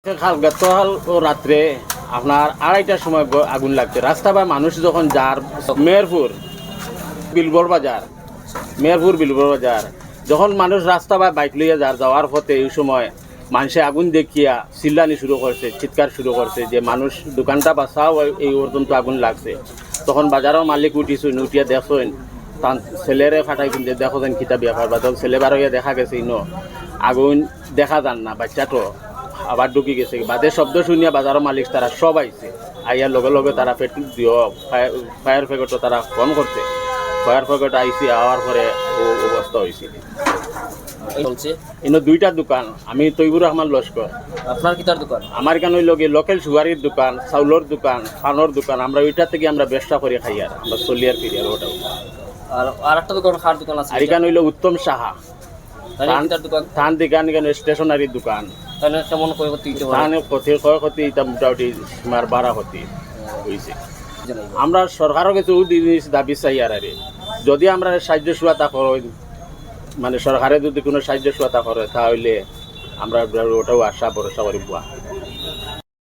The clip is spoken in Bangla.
গতকাল ও রাত্রে আপনার 2:30টার সময় আগুন লাগছে। রাস্তা বা মানুষ যখন যার মেহেরপুর বিলবর বাজার যখন মানুষ রাস্তা বা বাইক লইয়া যাওয়ার পথে এই সময় মানুষে আগুন দেখিয়া চিল্লানি শুরু করছে, চিৎকার শুরু করছে যে মানুষ দোকানটা বাঁচাও, এই পর্যন্ত আগুন লাগছে। তখন বাজারের মালিক উঠিছুন, উঠিয়া দেখছেন তার ছেলেরে ফাটাই কিনতে দেখেন কিতা ব্যাপার বা তখন ছেলে বার হইয়া দেখা গেছে আগুন দেখা যান না, বাচ্চাটো আবার ঢুকি গেছে। বাদে শব্দ শুনিয়া বাজারের মালিক তারা সব আইছে, আইয়ার লগে লগে তারা পেট্রোল দিও ফায়ার ব্রিগেডও তারা ফোন করছে। ফায়ার ব্রিগেড আইসি আওয়ার পরে ও অবস্থা হয়েছে। দুইটা দোকান, আমি তৈবুর রহমান লস্কর। আপনার কিতার দোকান? আমার কেন লগে লোকাল সুগারির দোকান, চাউলের দোকান, পানের দোকান, আমরা ওইটা থেকে আমরা ব্যবসা করে খাই আর আমরা চলি আর ফিরি আর ওটাও। আর একটা দোকান খার দোকান আছে, আর এখানে হইলো উত্তম সাহা দোকান। থান দোকান, এখানে স্টেশনারি দোকান। তাহলে কেমন ক্ষয়ক্ষতি ক্ষয়ক্ষতি এটা মোটামুটি সীমার 12 ক্ষতি হয়েছে। আমরা সরকারও কিছু জিনিস দাবি চাই আর যদি আমরা সাহায্য সহায়তা করেন, মানে সরকারে যদি কোনো সাহায্য সহায়তা করে তাহলে আমরা ওটাও আশা ভরসা করি।